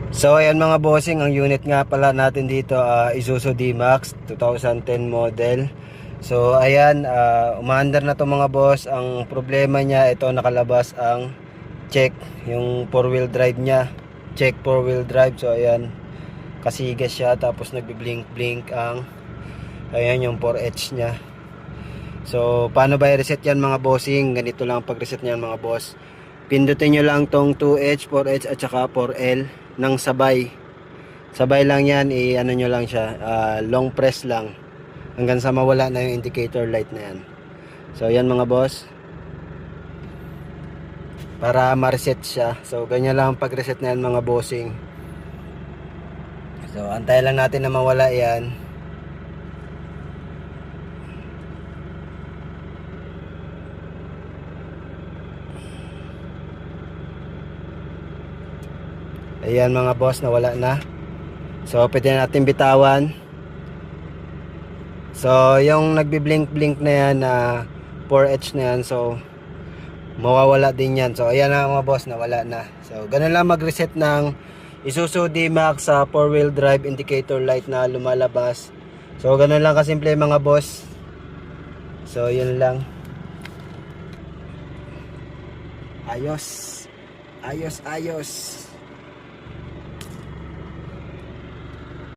So ayan mga bossing, ang unit nga pala natin dito Isuzu D-Max 2010 model. So ayan, umaandar na to mga boss. Ang problema niya, ito nakalabas ang check, yung 4-wheel drive niya. Check 4-wheel drive. So ayan, kasigas siya, tapos nagbi-blink-blink ang ayan yung 4H niya. So paano ba i-reset yan mga bossing? Ganito lang pag-reset niyan mga boss. Pindutin nyo lang tong 2H, 4H at saka 4L ng sabay. Sabay lang yan, i-ano nyo lang siya, long press lang hanggang sa mawala na yung indicator light na yan. So yan mga boss, para ma-reset siya. So ganyan lang pag-reset na yan mga bossing. So antay lang natin na mawala yan. Ayan mga boss, nawala na. So pwede natin bitawan. So yung nagbi-blink-blink na yan na 4H na yan, so mawawala din yan. So ayan na mga boss, nawala na. So ganun lang mag-reset ng Isuzu D-Max sa 4-wheel drive indicator light na lumalabas. So ganun lang kasimple mga boss. So yun lang. Ayos. Ayos.